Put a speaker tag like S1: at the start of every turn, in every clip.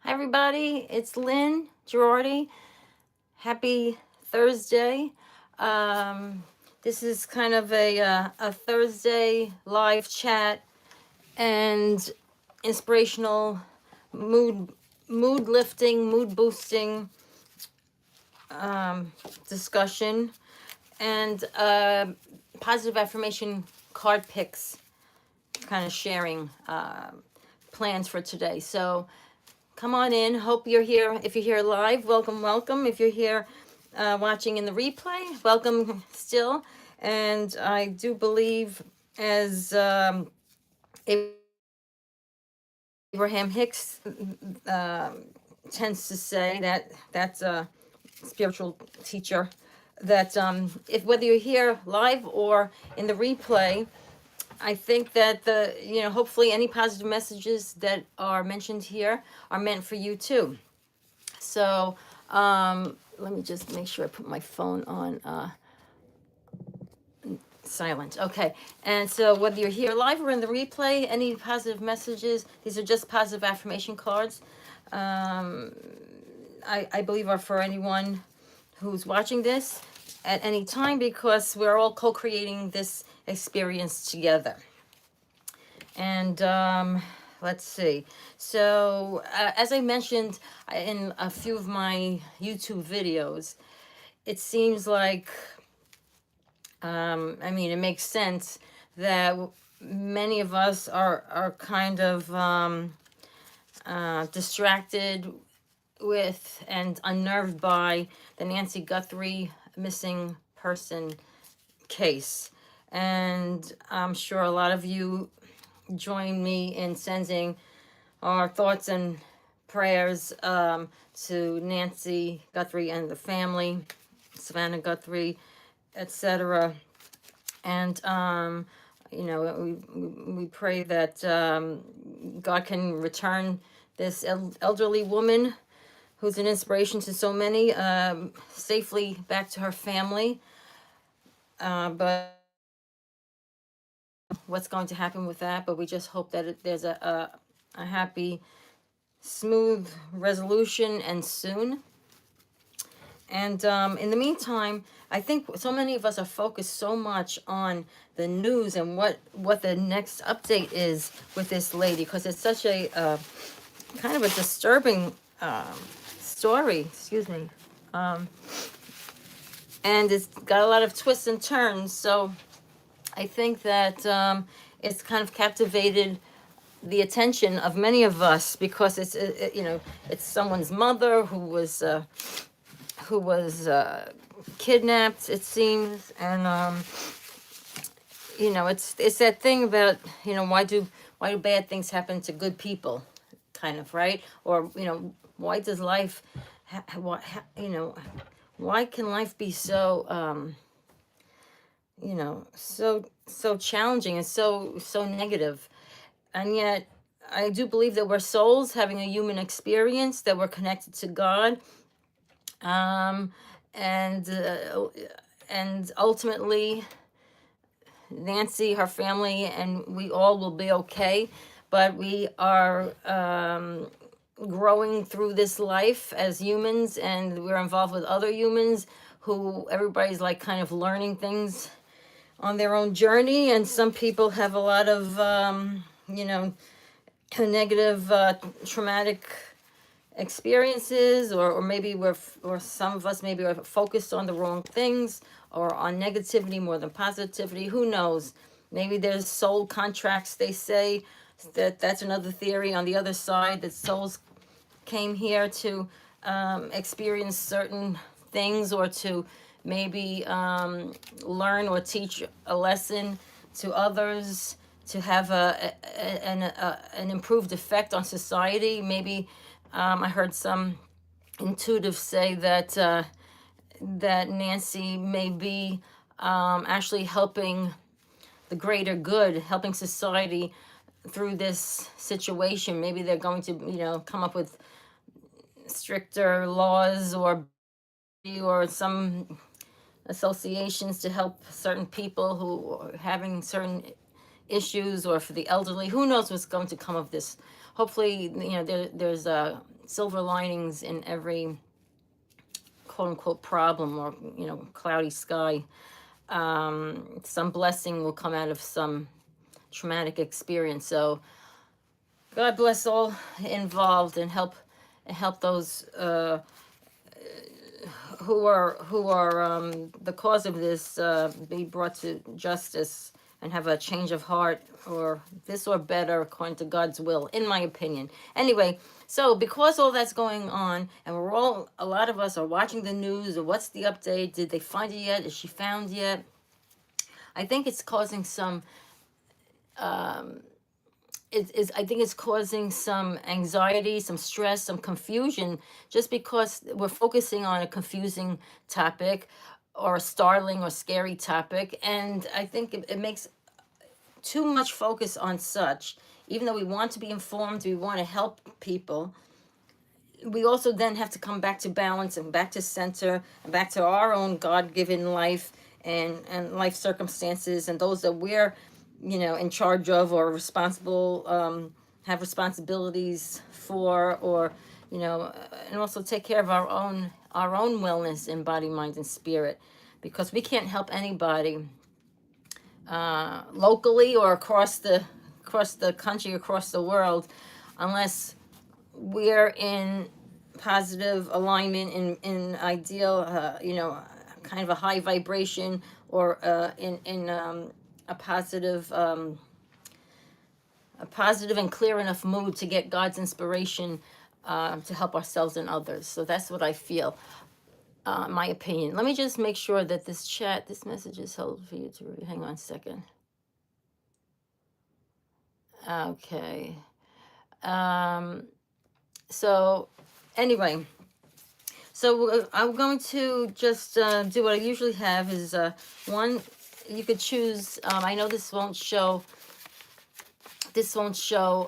S1: Hi, everybody. It's Lynn Girardi. Happy Thursday. Um, this is kind of a Thursday live chat and inspirational mood mood lifting, mood boosting um, discussion and positive affirmation card picks, kind of sharing plans for today. So come on in. Hope you're here. If you're here live, welcome, welcome. If you're here watching in the replay, welcome still. And I do believe, as Abraham Hicks tends to say, that's a spiritual teacher, that if whether you're here live or in the replay, I think that hopefully any positive messages that are mentioned here are meant for you too. So let me just make sure I put my phone on silent. Okay. And so whether you're here live or in the replay, any positive messages, these are just positive affirmation cards. Um, I believe are for anyone who's watching this at any time, because we're all co-creating this experience together. And let's see. So as I mentioned in a few of my YouTube videos, it seems like, I mean, it makes sense that many of us are kind of distracted with and unnerved by the Nancy Guthrie missing person case. And I'm sure a lot of you join me in sending our thoughts and prayers to Nancy Guthrie and the family, Savannah Guthrie, etc. And we pray that God can return this elderly woman, who's an inspiration to so many, safely back to her family. But what's going to happen with that? But we just hope that there's a happy, smooth resolution, and soon. And in the meantime, I think so many of us are focused so much on the news and what the next update is with this lady, because it's such a kind of a disturbing story. Excuse me. And it's got a lot of twists and turns. So I think that it's kind of captivated the attention of many of us, because it's someone's mother who was kidnapped, it seems. And it's that thing about, why do bad things happen to good people, kind of, right? Or why does life why can life be so so challenging and so negative? And yet I do believe that we're souls having a human experience, that we're connected to God, um, and ultimately Nancy, her family, and we all will be okay. But we are growing through this life as humans, and we're involved with other humans who everybody's like kind of learning things on their own journey. And some people have a lot of negative traumatic experiences, or maybe or some of us maybe are focused on the wrong things, or on negativity more than positivity. Who knows? Maybe there's soul contracts, they say. That's another theory on the other side, that souls came here to experience certain things, or to maybe learn or teach a lesson to others, to have an improved effect on society. Maybe I heard some intuitive say that that Nancy may be actually helping the greater good, helping society through this situation. Maybe they're going to, come up with stricter laws, or some associations to help certain people who are having certain issues, or for the elderly. Who knows what's going to come of this? Hopefully, there's silver linings in every quote unquote problem, or cloudy sky. Some blessing will come out of some traumatic experience. So God bless all involved, and help those who are the cause of this be brought to justice and have a change of heart, or this or better according to God's will, in my opinion. Anyway, so because all that's going on, and a lot of us are watching the news, or what's the update? Did they find it yet? Is she found yet? I think it's causing some I think it's causing some anxiety, some stress, some confusion, just because we're focusing on a confusing topic, or a startling or scary topic. And I think it makes too much focus on such. Even though we want to be informed, we want to help people, we also then have to come back to balance, and back to center, and back to our own God-given life, and life circumstances, and those that we're in charge of, or responsible, have responsibilities for, or and also take care of our own wellness in body, mind, and spirit, because we can't help anybody locally, or across the country, across the world, unless we're in positive alignment, in ideal, kind of a high vibration, or in a positive and clear enough mood to get God's inspiration to help ourselves and others. So that's what I feel, my opinion. Let me just make sure that this message is held for you to read. Hang on a second. Okay. So anyway, so I'm going to just do what I usually have, is one, you could choose, I know this won't show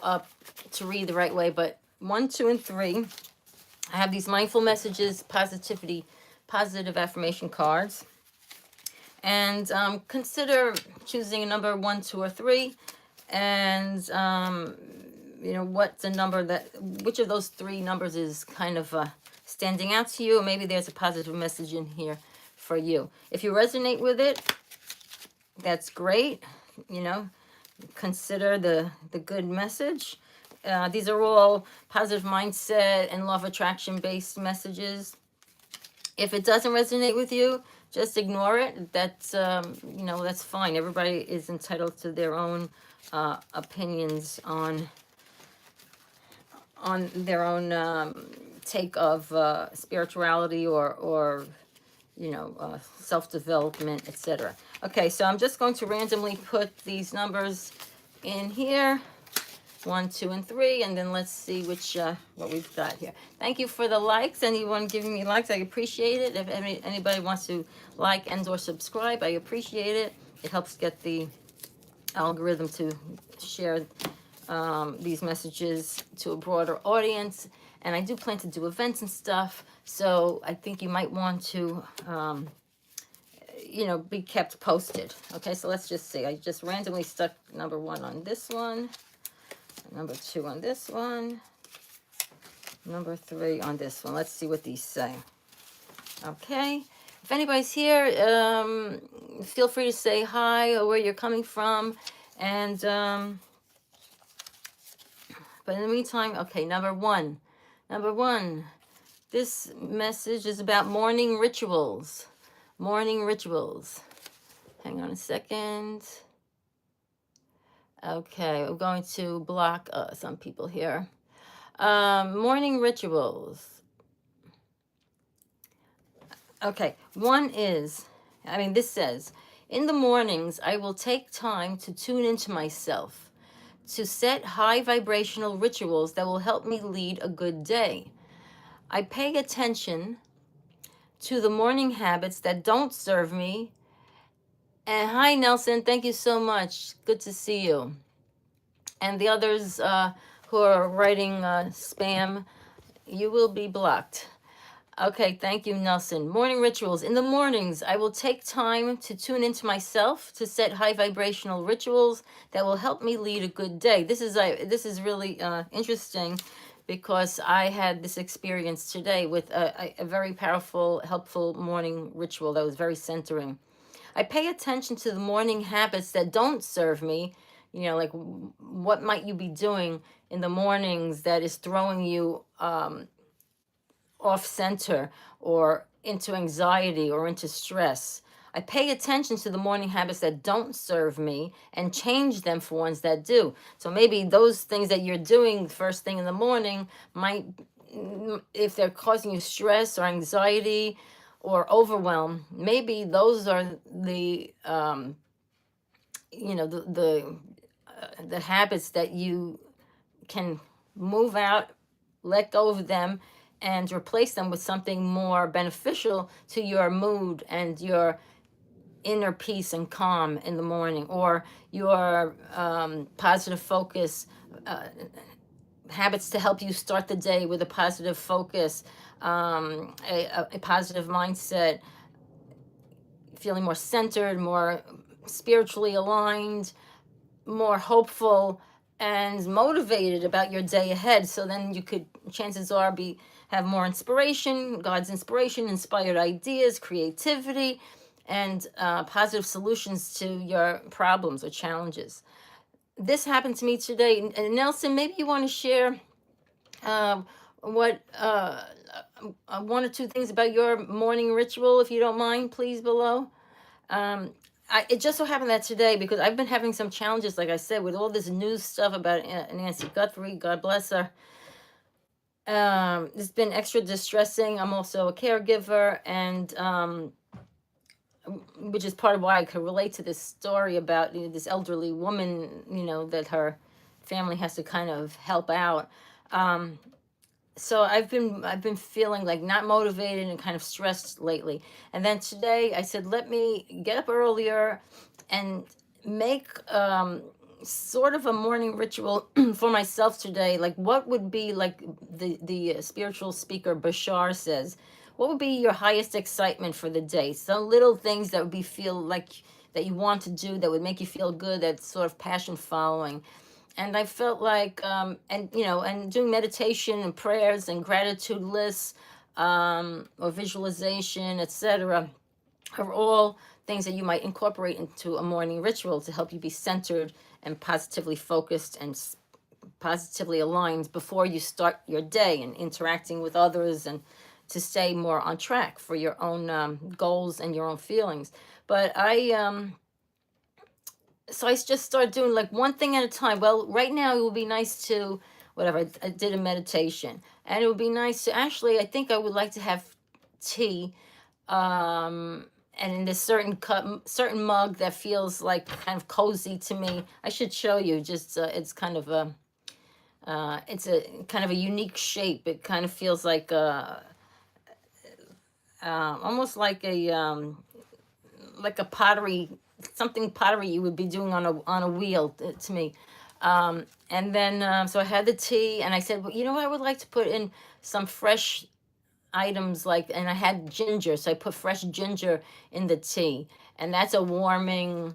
S1: up to read the right way, but 1, 2, and 3, I have these mindful messages, positive affirmation cards. And consider choosing a number 1, 2, or 3, and what's the number which of those 3 numbers is kind of standing out to you, or maybe there's a positive message in here for you. If you resonate with it, that's great. Consider the good message. These are all positive mindset and law of attraction based messages. If it doesn't resonate with you, just ignore it. That's that's fine. Everybody is entitled to their own opinions on their own take of spirituality, or self-development, etc. Okay, so I'm just going to randomly put these numbers in here, 1, 2, and 3, and then let's see what we've got here. Thank you for the likes. Anyone giving me likes, I appreciate it. If anybody wants to like and or subscribe, I appreciate it. It helps get the algorithm to share these messages to a broader audience. And I do plan to do events and stuff, so I think you might want to be kept posted. Okay, so let's just see. I just randomly stuck number 1 on this one, number 2 on this one, number 3 on this one. Let's see what these say. Okay, if anybody's here, feel free to say hi, or where you're coming from. And but in the meantime, okay, number one, this message is about morning rituals. Morning rituals. Hang on a second. Okay, we're going to block some people here. Morning rituals. Okay, one is, this says, in the mornings, I will take time to tune into myself, to set high vibrational rituals that will help me lead a good day. I pay attention to the morning habits that don't serve me. And hi, Nelson. Thank you so much. Good to see you. And the others who are writing spam, you will be blocked. Okay, thank you, Nelson. Morning rituals. In the mornings, I will take time to tune into myself, to set high vibrational rituals that will help me lead a good day. This is really interesting, because I had this experience today with a very powerful, helpful morning ritual that was very centering. I pay attention to the morning habits that don't serve me. Like what might you be doing in the mornings that is throwing you off center or into anxiety or into stress. I pay attention to the morning habits that don't serve me and change them for ones that do. So maybe those things that you're doing first thing in the morning might, if they're causing you stress or anxiety or overwhelm, maybe those are the, the habits that you can move out, let go of them, and replace them with something more beneficial to your mood and your inner peace and calm in the morning, or your positive focus, habits to help you start the day with a positive focus, a positive mindset, feeling more centered, more spiritually aligned, more hopeful and motivated about your day ahead. So then you could, chances are, have more inspiration, God's inspiration, inspired ideas, creativity, and positive solutions to your problems or challenges. This happened to me today. And Nelson, maybe you want to share what one or two things about your morning ritual, if you don't mind, please, below. It just so happened that today, because I've been having some challenges, like I said, with all this news stuff about Nancy Guthrie, God bless her. It's been extra distressing. I'm also a caregiver, and which is part of why I could relate to this story about this elderly woman, that her family has to kind of help out. So I've been feeling like not motivated and kind of stressed lately. And then today I said, let me get up earlier and make sort of a morning ritual for myself today. Like, what would be, like the spiritual speaker Bashar says, what would be your highest excitement for the day? Some little things that would feel like that you want to do, that would make you feel good, that sort of passion following. And I felt like, and doing meditation and prayers and gratitude lists, or visualization, etc., are all things that you might incorporate into a morning ritual to help you be centered and positively focused and positively aligned before you start your day and interacting with others, and to stay more on track for your own goals and your own feelings. But so I just started doing like one thing at a time. Well, right now it would be nice to, whatever, I did a meditation, and it would be nice to actually, I think I would like to have tea, and in this certain cup, certain mug that feels like kind of cozy to me. I should show you. Just it's kind of a, it's a kind of a unique shape. It kind of feels like almost like a pottery, something pottery you would be doing on a wheel to me. And then so I had the tea, and I said, well, you know what, I would like to put in some fresh items, like, and I had ginger, so I put fresh ginger in the tea, and that's a warming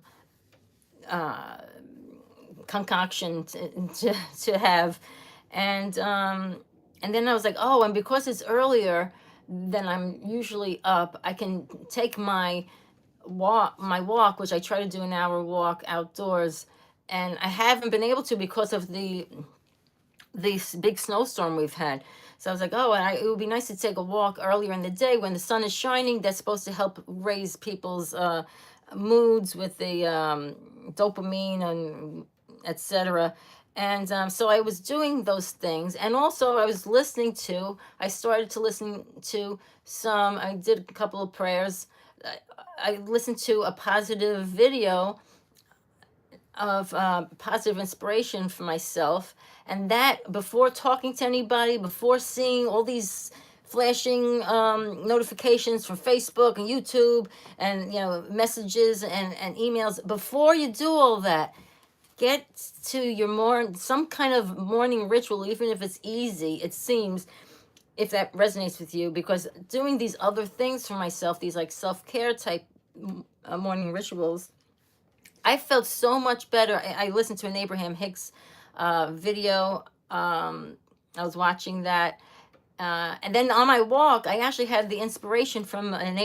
S1: concoction to have. And then I was like, oh, and because it's earlier than I'm usually up, I can take my walk, which I try to do an hour walk outdoors, and I haven't been able to because of this big snowstorm we've had. So I was like, oh, and it would be nice to take a walk earlier in the day when the sun is shining. That's supposed to help raise people's moods with the dopamine and etc. And so I was doing those things, and also I started to listen to some. I did a couple of prayers. I listened to a positive video of positive inspiration for myself, and that, before talking to anybody, before seeing all these flashing notifications from Facebook and YouTube, and messages and emails, before you do all that, get to your some kind of morning ritual, even if it's easy, it seems, if that resonates with you, because doing these other things for myself, these like self-care type morning rituals, I felt so much better. I listened to an Abraham Hicks video I was watching that. And then on my walk, I actually had the inspiration from an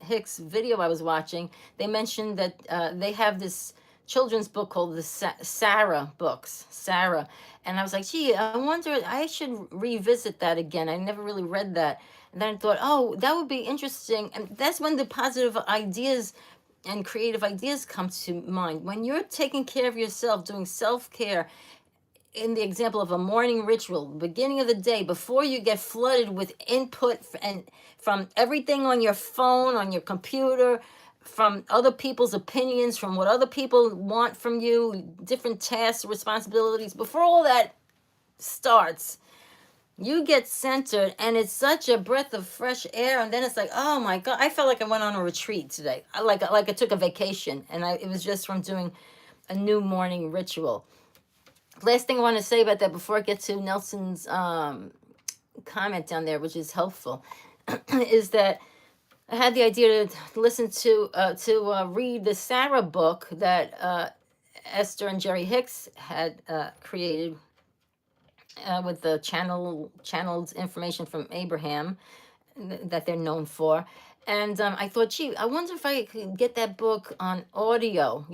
S1: Hicks video I was watching. They mentioned that they have this children's book called the Sarah books, Sarah. And I was like, gee, I wonder, I should revisit that again. I never really read that. And then I thought, oh, that would be interesting. And that's when the positive ideas and creative ideas come to mind. When you're taking care of yourself, doing self care, in the example of a morning ritual, beginning of the day, before you get flooded with input and from everything on your phone, on your computer, from other people's opinions, from what other people want from you, different tasks, responsibilities, before all that starts, you get centered, and it's such a breath of fresh air. And then it's like, oh my God, I felt like I went on a retreat today. I took a vacation, and it was just from doing a new morning ritual. Last thing I want to say about that before I get to Nelson's comment down there, which is helpful, is that I had the idea to listen to read the Sarah book that Esther and Jerry Hicks had created with the channeled information from Abraham that they're known for. And I thought, gee, I wonder if I could get that book on audio,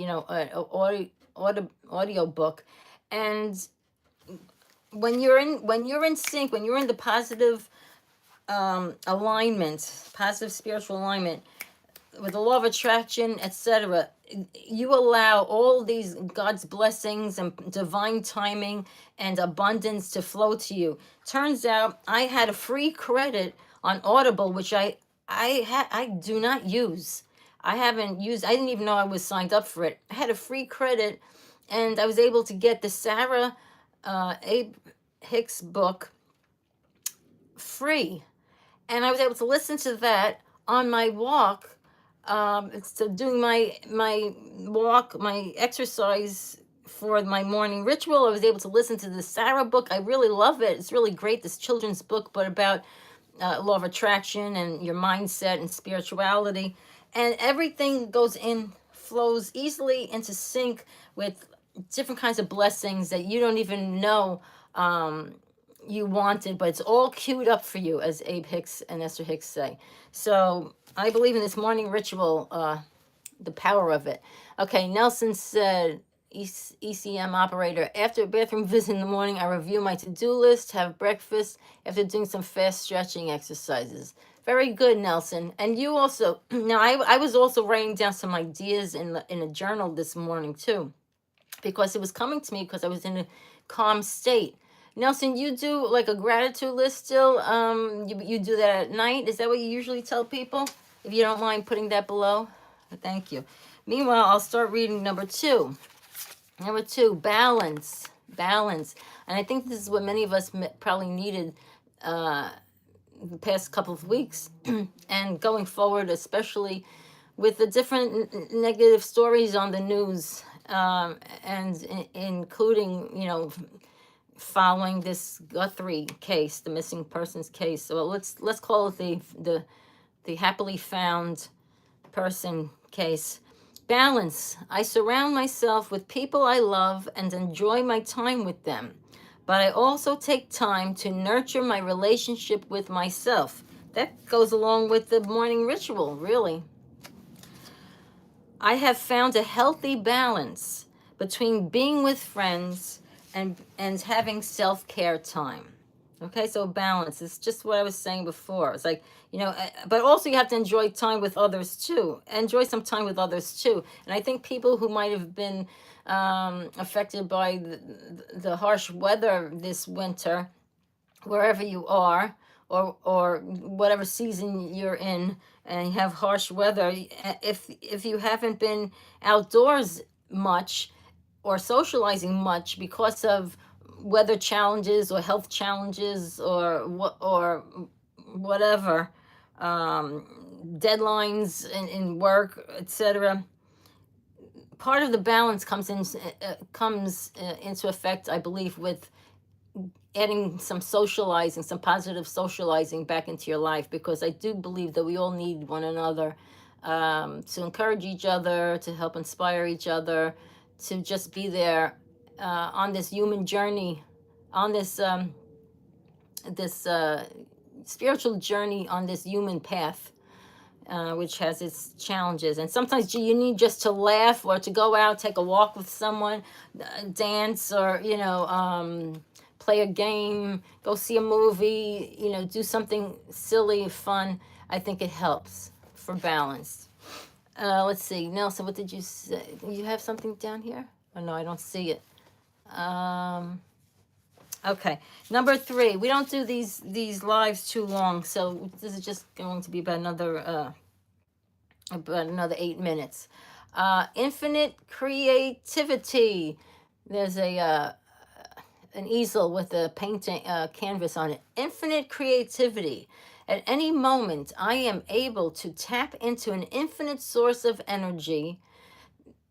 S1: audio book. And when you're in sync, when you're in the positive alignment, positive spiritual alignment with the law of attraction, etc., you allow all these God's blessings and divine timing and abundance to flow to you. Turns out I had a free credit on Audible, which I do not use. I haven't used. I didn't even know I was signed up for it. I had a free credit, and I was able to get the Sarah Abe Hicks book free, and I was able to listen to that on my walk. So doing my walk, my exercise for my morning ritual, I was able to listen to the Sarah book. I really love it. It's really great, this children's book, but about law of attraction and your mindset and spirituality, and everything flows easily into sync with different kinds of blessings that you don't even know you wanted, but it's all queued up for you, as Abe Hicks and Esther Hicks say. So I believe in this morning ritual, the power of it. Okay, Nelson said, ECM operator, after a bathroom visit in the morning, I review my to-do list, have breakfast, after doing some fast stretching exercises. Very good, Nelson. And you also, now I was also writing down some ideas in a journal this morning too, because it was coming to me because I was in a calm state. Nelson, you do like a gratitude list still? You do that at night? Is that what you usually tell people? If you don't mind putting that below. Thank you. Meanwhile, I'll start reading number 2. Number 2, balance. Balance. And I think this is what many of us probably needed the past couple of weeks and going forward, especially with the different negative stories on the news, and including, following this Guthrie case, the missing persons case. So let's call it the happily found person case. Balance. I surround myself with people I love and enjoy my time with them, but I also take time to nurture my relationship with myself. That goes along with the morning ritual, really. I have found a healthy balance between being with friends and having self-care time. Okay, so balance is just what I was saying before. It's like, but also you have to enjoy time with others too. Enjoy some time with others too. And I think people who might have been affected by the harsh weather this winter, wherever you are, or whatever season you're in, and you have harsh weather, if you haven't been outdoors much or socializing much because of weather challenges or health challenges or whatever, deadlines in work, etc., part of the balance comes into effect, I believe, with adding some socializing, some positive socializing back into your life, because I do believe that we all need one another, to encourage each other, to help inspire each other, to just be there on this human journey, on this this spiritual journey on this human path, which has its challenges. And sometimes you need just to laugh or to go out, take a walk with someone, dance, or, play a game, go see a movie, do something silly, fun. I think it helps for balance. Let's see. Nelson, what did you say? You have something down here? Oh, no, I don't see it. Okay. Number 3, we don't do these lives too long, so this is just going to be about another 8 minutes. Infinite creativity. There's an easel with a painting canvas on it. Infinite creativity. At any moment, I am able to tap into an infinite source of energy.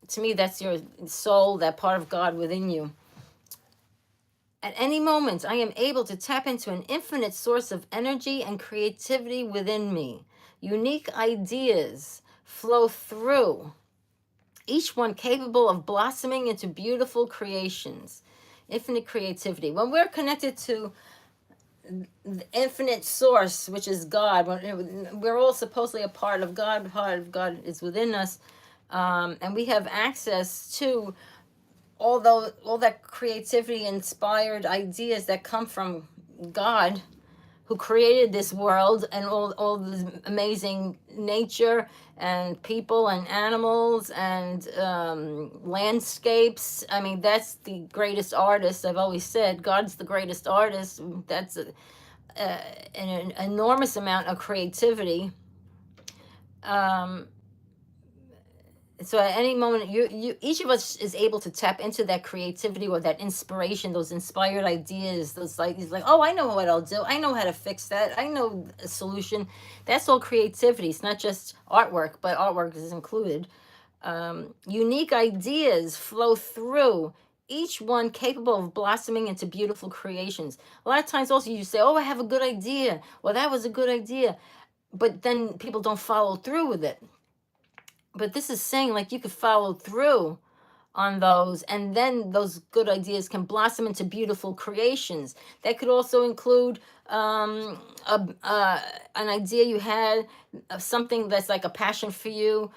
S1: To me, that's your soul, that part of God within you. At any moment, I am able to tap into an infinite source of energy and creativity within me. Unique ideas flow through, each one capable of blossoming into beautiful creations. Infinite creativity. When we're connected to the infinite source, which is God, we're all supposedly a part of God. Part of God is within us, and we have access to all that creativity, inspired ideas that come from God, who created this world and all this amazing nature and people and animals and landscapes. I mean, that's the greatest artist. I've always said God's the greatest artist. That's an enormous amount of creativity. So at any moment, you each of us is able to tap into that creativity or that inspiration, those inspired ideas, those ideas like, oh, I know what I'll do. I know how to fix that. I know a solution. That's all creativity. It's not just artwork, but artwork is included. Unique ideas flow through, each one capable of blossoming into beautiful creations. A lot of times also you say, oh, I have a good idea. Well, that was a good idea. But then people don't follow through with it. But this is saying like you could follow through on those, and then those good ideas can blossom into beautiful creations. That could also include an idea you had of something that's like a passion for you,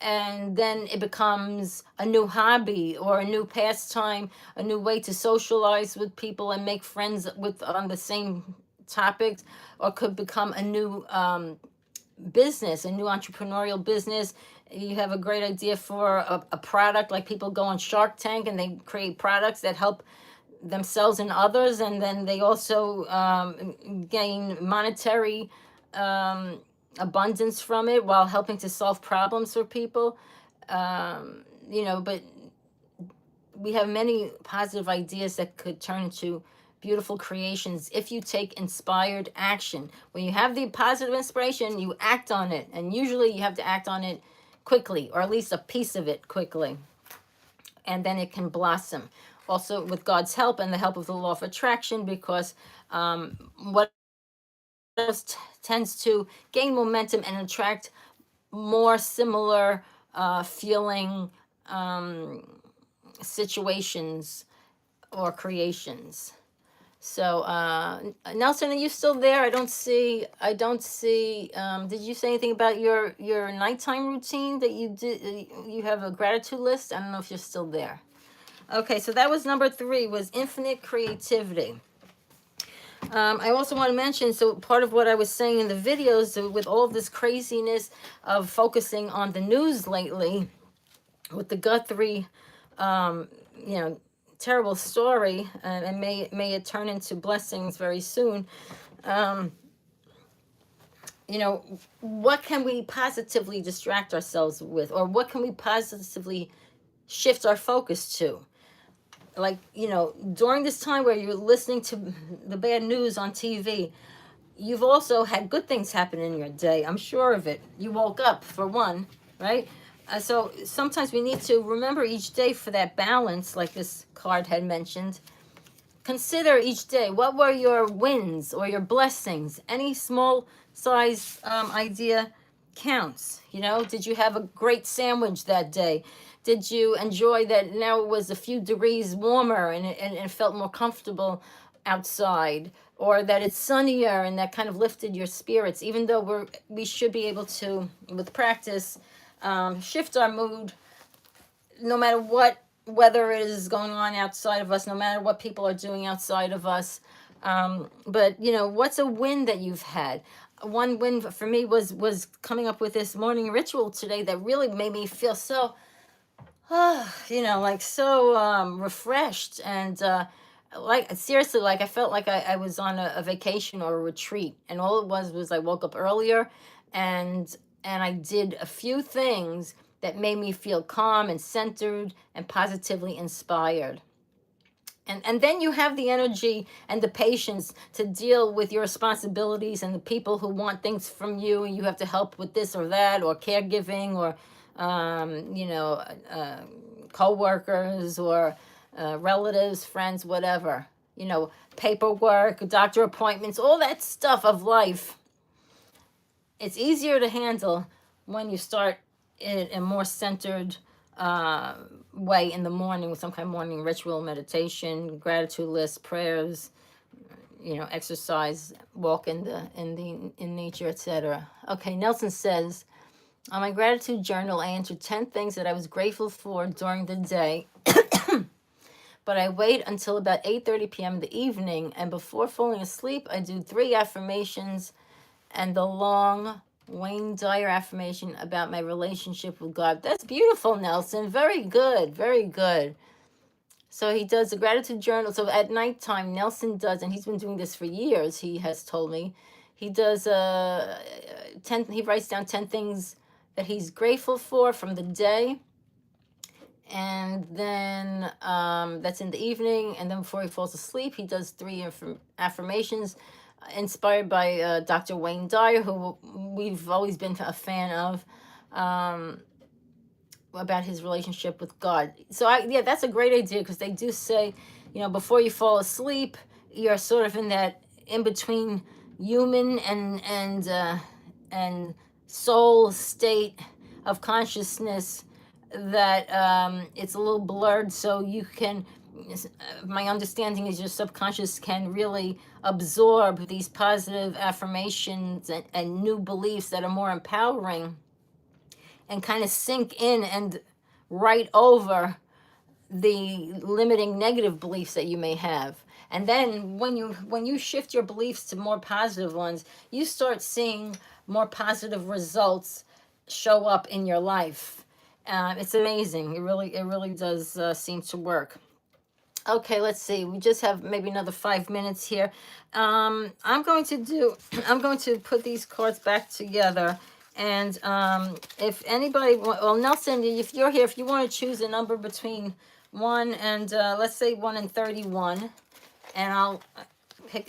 S1: and then it becomes a new hobby or a new pastime, a new way to socialize with people and make friends with on the same topics, or could become a new business, a new entrepreneurial business. You have a great idea for a product, like people go on Shark Tank and they create products that help themselves and others, and then they also gain monetary abundance from it while helping to solve problems for people. But we have many positive ideas that could turn into beautiful creations if you take inspired action. When you have the positive inspiration, you act on it, and usually you have to act on it quickly, or at least a piece of it quickly, and then it can blossom. Also with God's help and the help of the law of attraction, because what tends to gain momentum and attract more similar feeling situations or creations. So, Nelson, are you still there? I don't see, did you say anything about your nighttime routine that you did? You have a gratitude list? I don't know if you're still there. Okay, so that was number 3, was infinite creativity. I also want to mention, so part of what I was saying in the videos, with all this craziness of focusing on the news lately, with the Guthrie, terrible story, and may it turn into blessings very soon. What can we positively distract ourselves with, or what can we positively shift our focus to? Like, during this time where you're listening to the bad news on TV, you've also had good things happen in your day. I'm sure of it. You woke up, for one, right? So sometimes we need to remember each day for that balance, like this card had mentioned. Consider each day, what were your wins or your blessings? Any small size idea counts. Did you have a great sandwich that day? Did you enjoy that now it was a few degrees warmer and it felt more comfortable outside? or that it's sunnier and that kind of lifted your spirits, even though we should be able to, with practice, shift our mood no matter what weather is going on outside of us, no matter what people are doing outside of us. But what's a win that you've had? One win for me was coming up with this morning ritual today that really made me feel so, like so refreshed, and like seriously, like I felt like I was on a vacation or a retreat, and all it was I woke up earlier, and I did a few things that made me feel calm and centered and positively inspired. And then you have the energy and the patience to deal with your responsibilities and the people who want things from you, and you have to help with this or that, or caregiving, or co-workers, or relatives, friends, whatever, paperwork, doctor appointments, all that stuff of life. It's easier to handle when you start in a more centered way in the morning with some kind of morning ritual, meditation, gratitude list, prayers, exercise, walk in nature, etc. Okay, Nelson says, on my gratitude journal, I entered 10 things that I was grateful for during the day. But I wait until about 8:30 p.m. in the evening, and before falling asleep, I do 3 affirmations and the long Wayne Dyer affirmation about my relationship with God. That's beautiful, Nelson. Very good. Very good. So he does the gratitude journal. So at nighttime, Nelson does, and he's been doing this for years, he has told me. He does 10, he writes down 10 things that he's grateful for from the day. And then that's in the evening. And then before he falls asleep, he does 3 affirmations inspired by Dr. Wayne Dyer, who we've always been a fan of, about his relationship with God. So that's a great idea, because they do say, before you fall asleep, you're sort of in that in between human and soul state of consciousness, that it's a little blurred, so you can, my understanding is, your subconscious can really absorb these positive affirmations and new beliefs that are more empowering, and kind of sink in and write over the limiting negative beliefs that you may have. And then when you shift your beliefs to more positive ones, you start seeing more positive results show up in your life. It's amazing. It really does seem to work. Okay, let's see. We just have maybe another 5 minutes here. I'm going to put these cards back together. And if anybody, well, Nelson, if you're here, if you want to choose a number between 1 and, let's say 1 and 31, and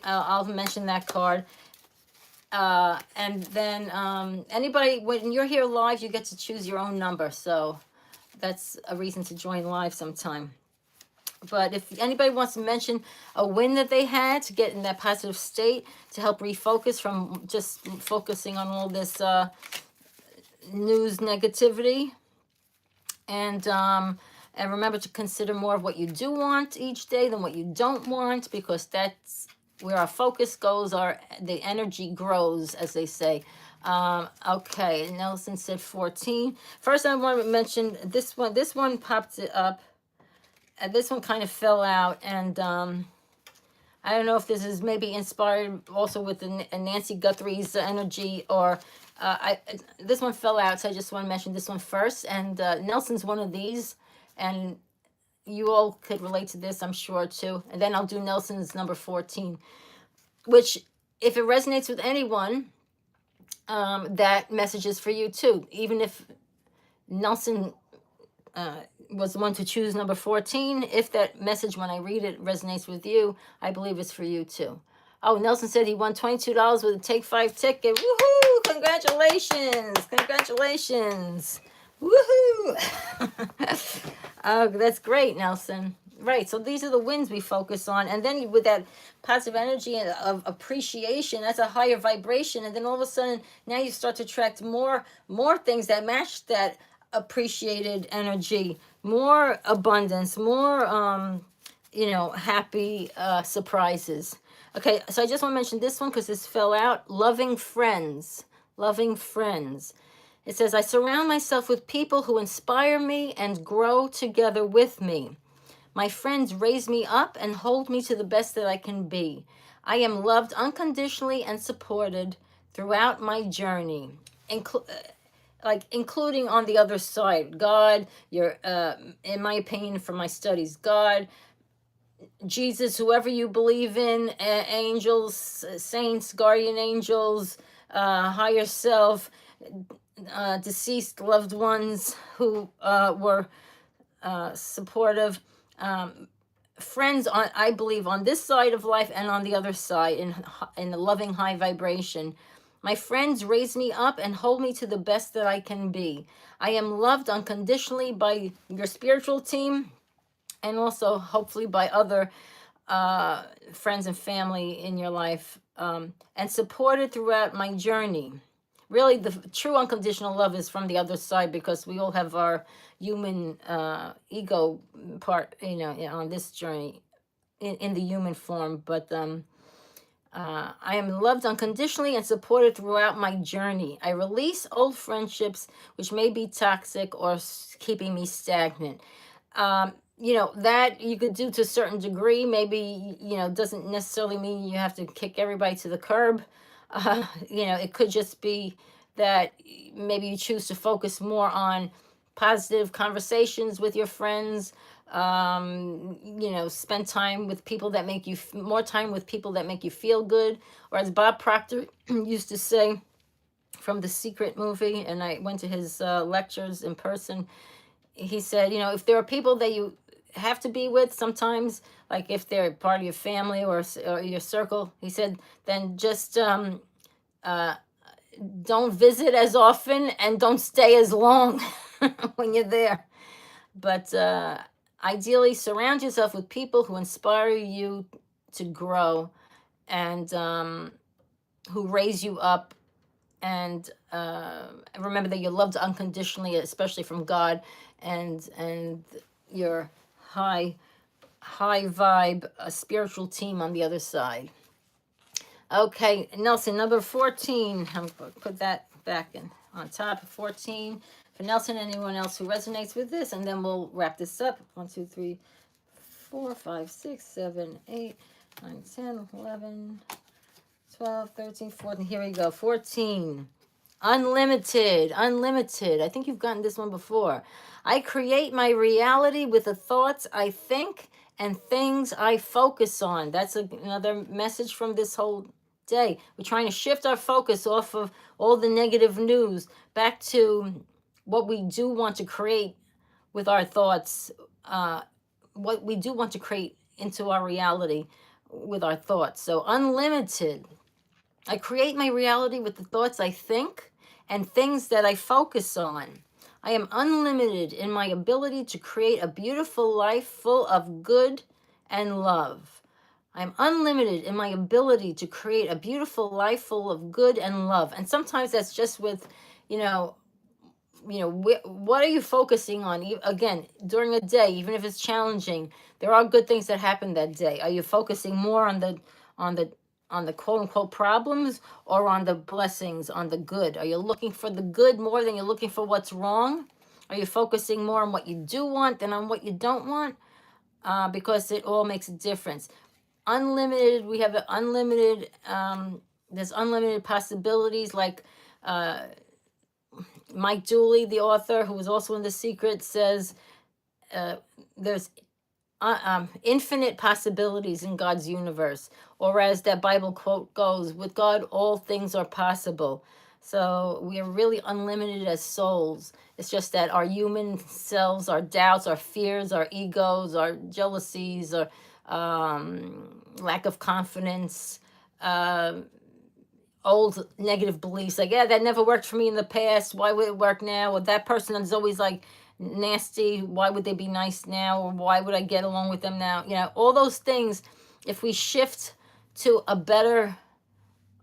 S1: I'll mention that card. And then anybody, when you're here live, you get to choose your own number. So that's a reason to join live sometime. But if anybody wants to mention a win that they had to get in that positive state, to help refocus from just focusing on all this news negativity, and remember to consider more of what you do want each day than what you don't want, because that's where our focus goes, the energy grows, as they say. Okay, Nelson said 14. First, I want to mention this one. This one popped up. This one kind of fell out, and I don't know if this is maybe inspired also with the Nancy Guthrie's energy, or this one fell out, so I just want to mention this one first. And Nelson's one of these, and you all could relate to this, I'm sure, too. And then I'll do Nelson's number 14, which, if it resonates with anyone, that message is for you, too. Even if Nelson was the one to choose number 14, if that message, when I read it, resonates with you, I believe it's for you too. Oh, Nelson said he won $22 with a Take 5 ticket. Woohoo! Congratulations! Congratulations! Woohoo! Oh, that's great, Nelson. Right, so these are the wins we focus on. And then with that positive energy of appreciation, that's a higher vibration. And then all of a sudden, now you start to attract more things that match that appreciated energy, more abundance, more happy surprises. Okay, so I just want to mention this one because this fell out. Loving friends. Loving friends. It says, I surround myself with people who inspire me and grow together with me. My friends raise me up and hold me to the best that I can be. I am loved unconditionally and supported throughout my journey, including on the other side. God, in my opinion, from my studies, God, Jesus, whoever you believe in, angels, saints, guardian angels, higher self, deceased loved ones who were supportive, friends on, I believe, on this side of life and on the other side, in the loving high vibration. My friends raise me up and hold me to the best that I can be. I am loved unconditionally by your spiritual team, and also hopefully by other friends and family in your life, and supported throughout my journey. Really, the true unconditional love is from the other side, because we all have our human ego part, on this journey in the human form. But I am loved unconditionally and supported throughout my journey. I release old friendships which may be toxic or keeping me stagnant. That you could do to a certain degree. Maybe, doesn't necessarily mean you have to kick everybody to the curb. It could just be that maybe you choose to focus more on positive conversations with your friends. Spend time with people that make you more time with people that make you feel good. Or as Bob Proctor used to say from The Secret movie, and I went to his lectures in person. He said, if there are people that you have to be with sometimes, like if they're part of your family or your circle, he said, then just don't visit as often and don't stay as long when you're there. But ideally, surround yourself with people who inspire you to grow, and who raise you up. And remember that you're loved unconditionally, especially from God, and your high vibe, spiritual team on the other side. Okay, Nelson, number 14. I'm going to put that back in on top of 14 for Nelson. Anyone else who resonates with this, and then we'll wrap this up. 1, 2, 3, 4, 5, 6, 7, 8, 9, 10, 11, 12, 13, 14. Here we go. 14. Unlimited. I think you've gotten this one before. I create my reality with the thoughts I think and things I focus on. That's another message from this whole day. We're trying to shift our focus off of all the negative news back to what we do want to create with our thoughts, what we do want to create into our reality with our thoughts. So unlimited. I create my reality with the thoughts I think and things that I focus on. I am unlimited in my ability to create a beautiful life full of good and love. I'm unlimited in my ability to create a beautiful life full of good and love. And sometimes that's just with, what are you focusing on? Again, during a day, even if it's challenging, there are good things that happen that day. Are you focusing more on the quote unquote problems, or on the blessings, on the good? Are you looking for the good more than you're looking for what's wrong? Are you focusing more on what you do want than on what you don't want? Because it all makes a difference. Unlimited, we have unlimited, there's unlimited possibilities, like Mike Dooley, the author, who was also in The Secret, says there's infinite possibilities in God's universe. Or as that Bible quote goes, with God, all things are possible. So we are really unlimited as souls. It's just that our human selves, our doubts, our fears, our egos, our jealousies, our lack of confidence, old negative beliefs, like, yeah, that never worked for me in the past, why would it work now? Or that person is always like nasty, why would they be nice now? Or why would I get along with them now? All those things, if we shift to a better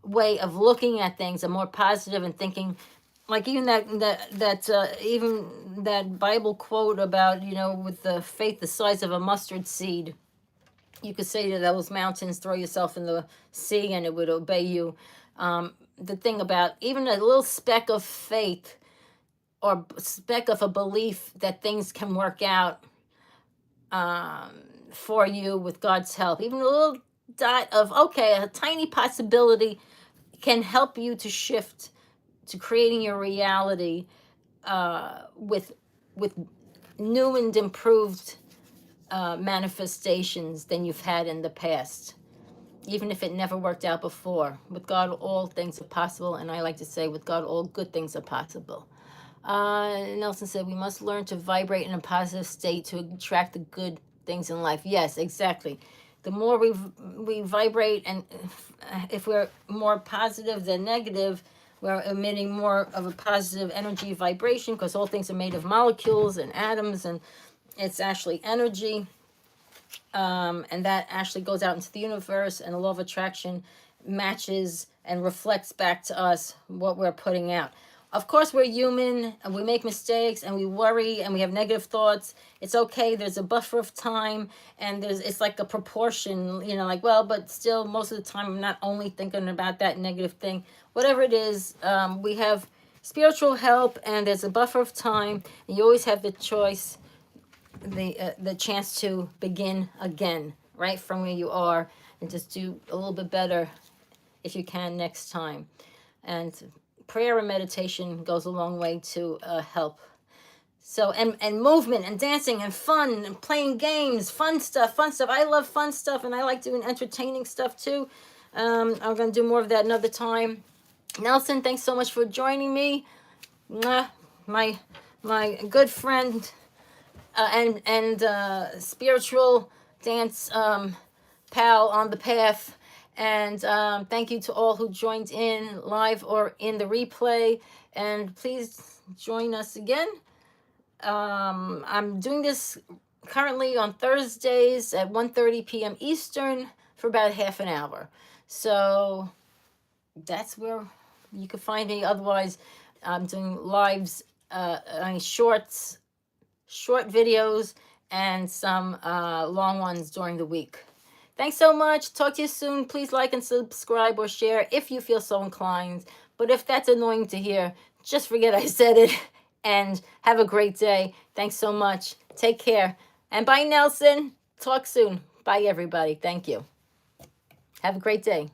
S1: way of looking at things, a more positive and thinking, like even even that Bible quote about, with the faith the size of a mustard seed, You could say to those mountains, throw yourself in the sea and it would obey you. The thing about even a little speck of faith or speck of a belief that things can work out um, for you with God's help, even a little dot of, okay, a tiny possibility can help you to shift to creating your reality with new and improved manifestations than you've had in the past, even if it never worked out before. With God, all things are possible, and I like to say, with God, all good things are possible. Nelson said, we must learn to vibrate in a positive state to attract the good things in life. Yes, exactly. The more we vibrate, and if we're more positive than negative, we're emitting more of a positive energy vibration, because all things are made of molecules and atoms, and it's actually energy. And that actually goes out into the universe, and the law of attraction matches and reflects back to us what we're putting out. Of course, we're human and we make mistakes and we worry and we have negative thoughts. It's okay. There's a buffer of time, and it's like a proportion, like, well, but still, most of the time, I'm not only thinking about that negative thing. Whatever it is, we have spiritual help, and there's a buffer of time, and you always have the choice, the chance to begin again, right from where you are, and just do a little bit better if you can next time. And prayer and meditation goes a long way to help. So, and movement and dancing and fun and playing games, fun stuff. I love fun stuff, and I like doing entertaining stuff too. I'm going to do more of that another time. Nelson, thanks so much for joining me. Mwah. My good friend and spiritual dance pal on the path. And thank you to all who joined in live or in the replay. And please join us again. I'm doing this currently on Thursdays at 1:30 p.m. Eastern for about half an hour. So that's where you can find me. Otherwise, I'm doing lives, short videos, and some long ones during the week. Thanks so much. Talk to you soon. Please like and subscribe or share if you feel so inclined. But if that's annoying to hear, just forget I said it. And have a great day. Thanks so much. Take care. And bye, Nelson. Talk soon. Bye, everybody. Thank you. Have a great day.